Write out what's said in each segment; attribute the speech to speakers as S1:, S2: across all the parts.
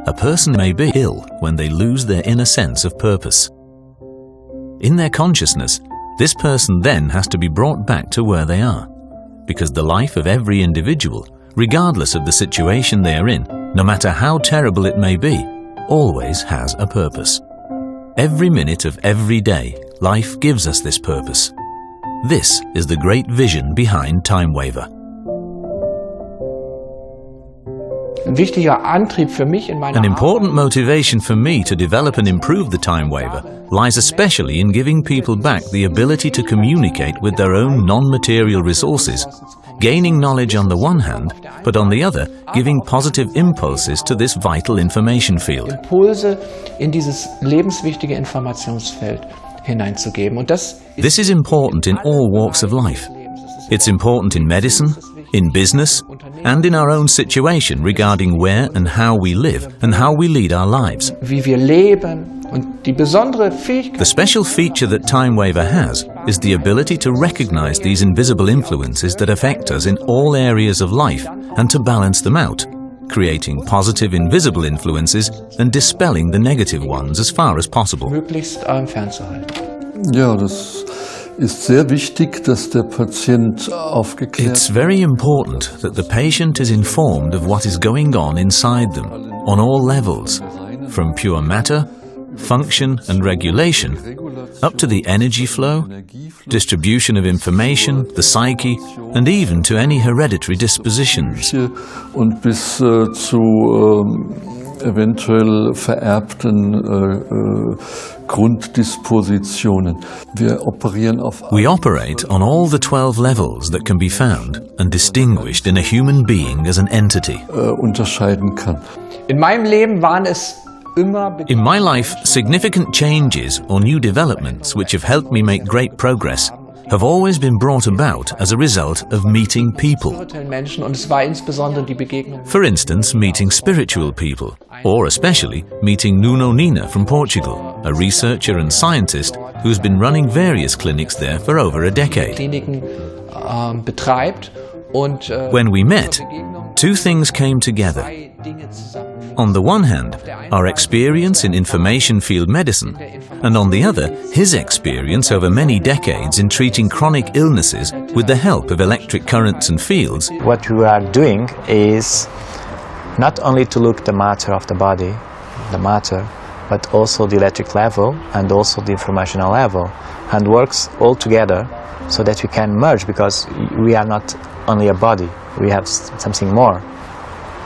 S1: A person may be ill when they lose their inner sense of purpose. In their consciousness, this person then has to be brought back to where they are, because the life of every individual, regardless of the situation they are in, no matter how terrible it may be, always has a purpose. Every minute of every day, life gives us this purpose. This is the great vision behind TimeWaver'i. An important motivation for me to develop and improve the TimeWaver'i lies especially in giving people back the ability to communicate with their own non-material resources, gaining knowledge on the one hand, but on the other, giving positive impulses to this vital information field. This is important in all walks of life. It's important in medicine, in business, and in our own situation regarding where and how we live and how we lead our lives. The special feature that TimeWaver'i has is the ability to recognize these invisible influences that affect us in all areas of life and to balance them out, creating positive invisible influences and dispelling the negative ones as far as possible.
S2: It's
S1: very important that the patient is informed of what is going on inside them, on all levels, from pure matter, function and regulation, up to the energy flow, distribution of information, the psyche, and even to any hereditary dispositions.
S2: Eventuell vererbten Grunddispositionen.
S1: We operate on all the 12 levels that can be found and distinguished in a human being as an entity.
S2: Unterscheiden kann.
S1: In my life, significant changes or new developments which have helped me make great progress have always been brought about as a result of meeting people. For instance, meeting spiritual people, or especially meeting Nuno Nina from Portugal, a researcher and scientist who's been running various clinics there for over a decade. When we met, two things came together. On the one hand, our experience in information field medicine, and on the other, his experience over many decades in treating chronic illnesses with the help of electric currents and fields.
S3: What we are doing is not only to look the matter of the body, the matter, but also the electric level and also the informational level, and works all together so that we can merge, because we are not only a body, we have something more.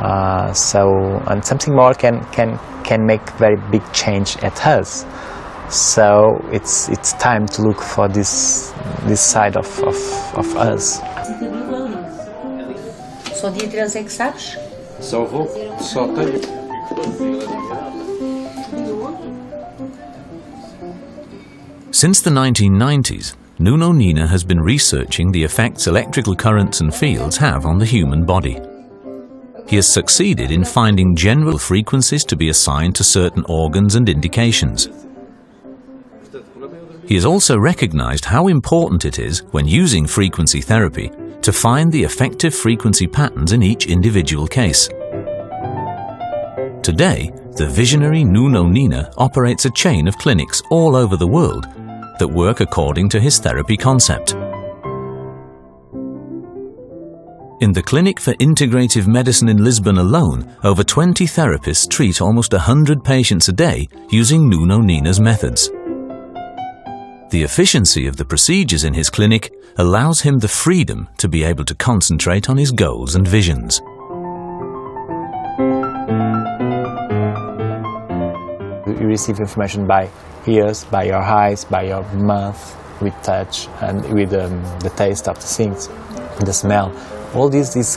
S3: And something more can make very big change at us. So it's time to look for this side of us.
S1: Since the 1990s, Nuno Nina has been researching the effects electrical currents and fields have on the human body. He has succeeded in finding general frequencies to be assigned to certain organs and indications. He has also recognized how important it is, when using frequency therapy, to find the effective frequency patterns in each individual case. Today, the visionary Nuno Nina operates a chain of clinics all over the world that work according to his therapy concept. In the Clinic for Integrative Medicine in Lisbon alone, over 20 therapists treat almost 100 patients a day using Nuno Nina's methods. The efficiency of the procedures in his clinic allows him the freedom to be able to concentrate on his goals and visions.
S3: You receive information by ears, by your eyes, by your mouth, with touch, and with the taste of the things, the smell. All this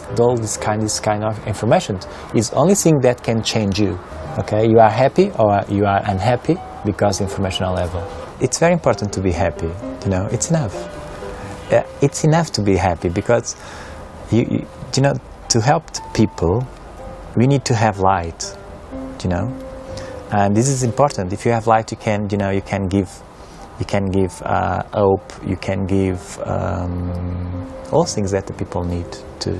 S3: kind of information is the only thing that can change you. Okay, you are happy or you are unhappy because informational level. It's very important to be happy. You know, it's enough. It's enough to be happy, because you know, to help people, we need to have light. You know, and this is important. If you have light, you can give hope. You can give all things that the people need to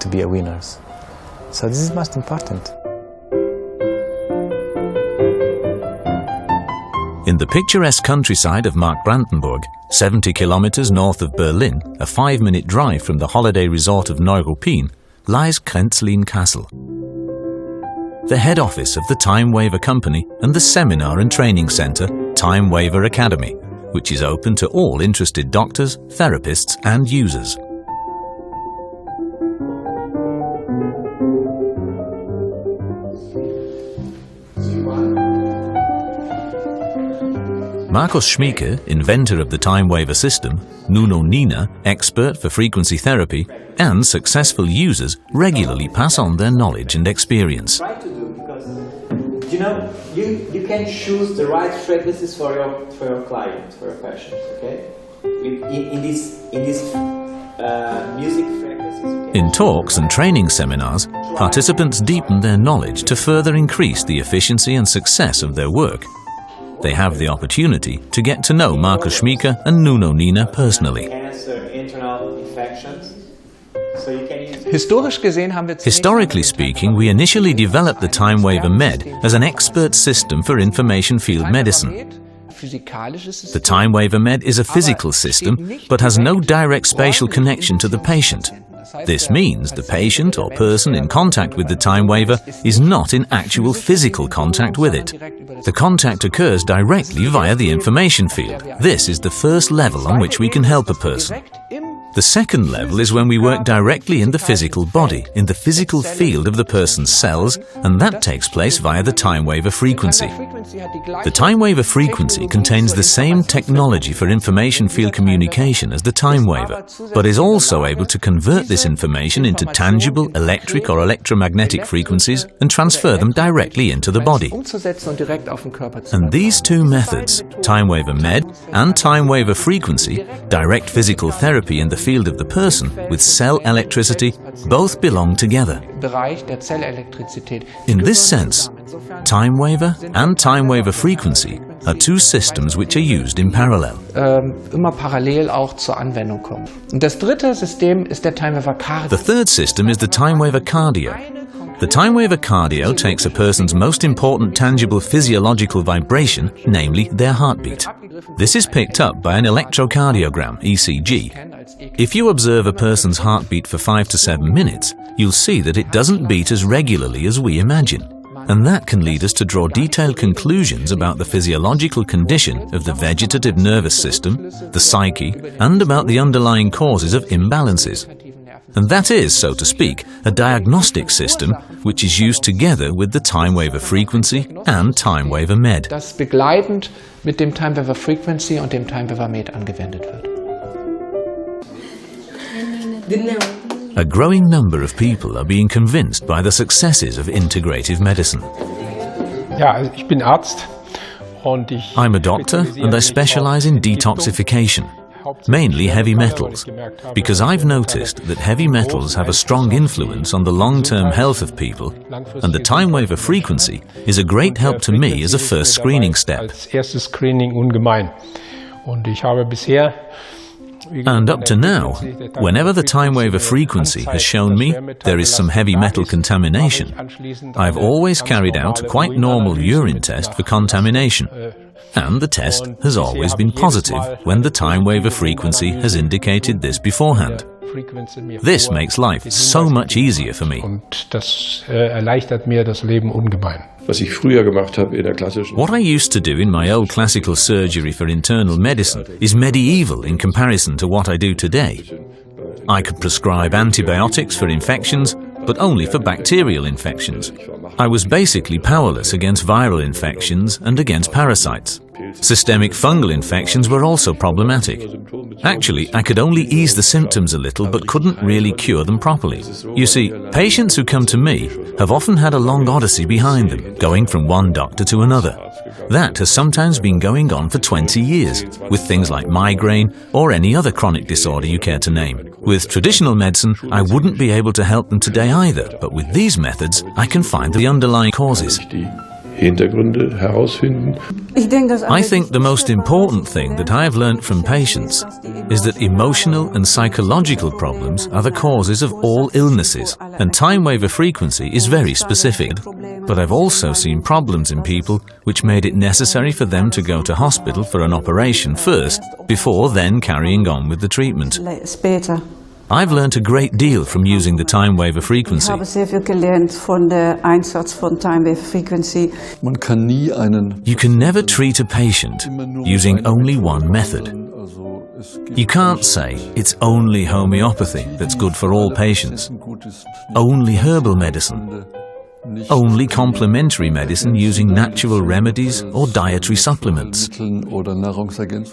S3: be winners. So this is most important.
S1: In the picturesque countryside of Markbrandenburg, 70 kilometers north of Berlin, a 5-minute drive from the holiday resort of Neuruppin, lies Krenzlin Castle, the head office of the TimeWaver company and the seminar and training center TimeWaver Academy, which is open to all interested doctors, therapists and users. Markus Schmieke, inventor of the TimeWaver system, Nuno Nina, expert for frequency therapy, and successful users regularly pass on their knowledge and experience.
S4: Try to do, because you can choose the right frequencies for your client, for your patient. Okay, in these music frequencies.
S1: In talks and training seminars, participants deepen their knowledge to further increase the efficiency and success of their work. They have the opportunity to get to know Markus Schmieke and Nuno Nina personally.
S4: Cancer, internal infections. So you can use
S1: Historically speaking, we initially developed the TimeWaver Med as an expert system for information field medicine. The TimeWaver Med is a physical system, but has no direct spatial connection to the patient. This means the patient or person in contact with the TimeWaver is not in actual physical contact with it. The contact occurs directly via the information field. This is the first level on which we can help a person. The second level is when we work directly in the physical body, in the physical field of the person's cells, and that takes place via the TimeWaver frequency. The TimeWaver frequency contains the same technology for information field communication as the TimeWaver, but is also able to convert this information into tangible electric or electromagnetic frequencies and transfer them directly into the body. And these two methods, TimeWaver Med and TimeWaver frequency, direct physical therapy in the field of the person with cell electricity, both belong together. In this sense, TimeWaver and TimeWaver frequency are two systems which are used in parallel. The third system is the TimeWaver cardio. The TimeWaver cardio takes a person's most important tangible physiological vibration, namely their heartbeat. This is picked up by an electrocardiogram, ECG. If you observe a person's heartbeat for 5 to 7 minutes, you'll see that it doesn't beat as regularly as we imagine. And that can lead us to draw detailed conclusions about the physiological condition of the vegetative nervous system, the psyche, and about the underlying causes of imbalances. And that is, so to speak, a diagnostic system which is used together with the TimeWaver frequency and TimeWaver Med.
S5: Das begleitend mit dem TimeWaver Frequency und dem TimeWaver Med angewendet wird.
S1: A growing number of people are being convinced by the successes of integrative medicine.
S6: Ja, ich bin Arzt und
S1: I'm a doctor and I specialize in detoxification, mainly heavy metals, because I've noticed that heavy metals have a strong influence on the long-term health of people, and the TimeWaver frequency is a great help to me as a first screening step.
S6: Als erstes Screening ungemein. Und ich habe bisher
S1: And up to now, whenever the TimeWaver frequency has shown me there is some heavy metal contamination, I've always carried out a quite normal urine test for contamination. And the test has always been positive when the TimeWaver frequency has indicated this beforehand. This makes life so much easier for me.
S6: Und das erleichtert mir das Leben ungemein.
S1: What I used to do in my old classical surgery for internal medicine is medieval in comparison to what I do today. I could prescribe antibiotics for infections, but only for bacterial infections. I was basically powerless against viral infections and against parasites. Systemic fungal infections were also problematic. Actually, I could only ease the symptoms a little but couldn't really cure them properly. You see, patients who come to me have often had a long odyssey behind them, going from one doctor to another. That has sometimes been going on for 20 years, with things like migraine or any other chronic disorder you care to name. With traditional medicine, I wouldn't be able to help them today either, but with these methods, I can find the underlying causes.
S7: Hintergründe herausfinden.
S1: I think the most important thing that I have learnt from patients is that emotional and psychological problems are the causes of all illnesses, and time waiver frequency is very specific. But I've also seen problems in people which made it necessary for them to go to hospital for an operation first, before then carrying on with the treatment. I've learnt a great deal from using the time waiver frequency. You can never treat a patient using only one method. You can't say it's only homeopathy that's good for all patients, only herbal medicine, only complementary medicine using natural remedies or dietary supplements.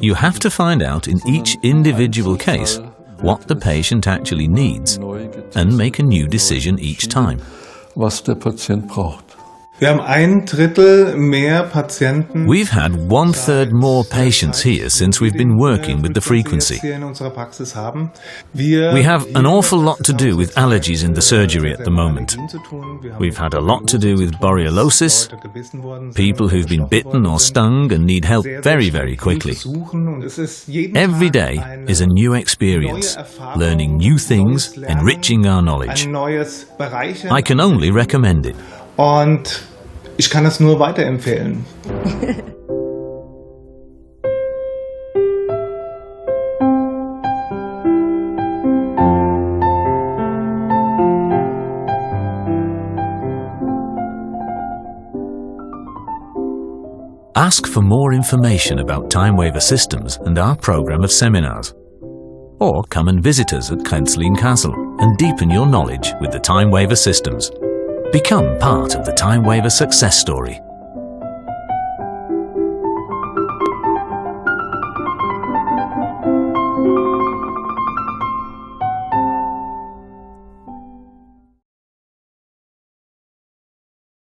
S1: You have to find out in each individual case what the patient actually needs and make a new decision each time.
S2: Was der Patient braucht.
S8: Wir haben 1/3 mehr Patienten.
S1: We've had 1/3 more patients here since we've been working with the frequency. We have an awful lot to do with allergies in the surgery at the moment. We've had a lot to do with borreliosis, people who've been bitten or stung and need help very, very quickly. Every day is a new experience, learning new things, enriching our knowledge. I can only recommend it.
S8: Und ich kann es nur weiterempfehlen.
S1: Ask for more information about time waiver systems and our program of seminars. Or come and visit us at Krenzlin Castle and deepen your knowledge with the time waiver systems. Become part of the time waiver success story.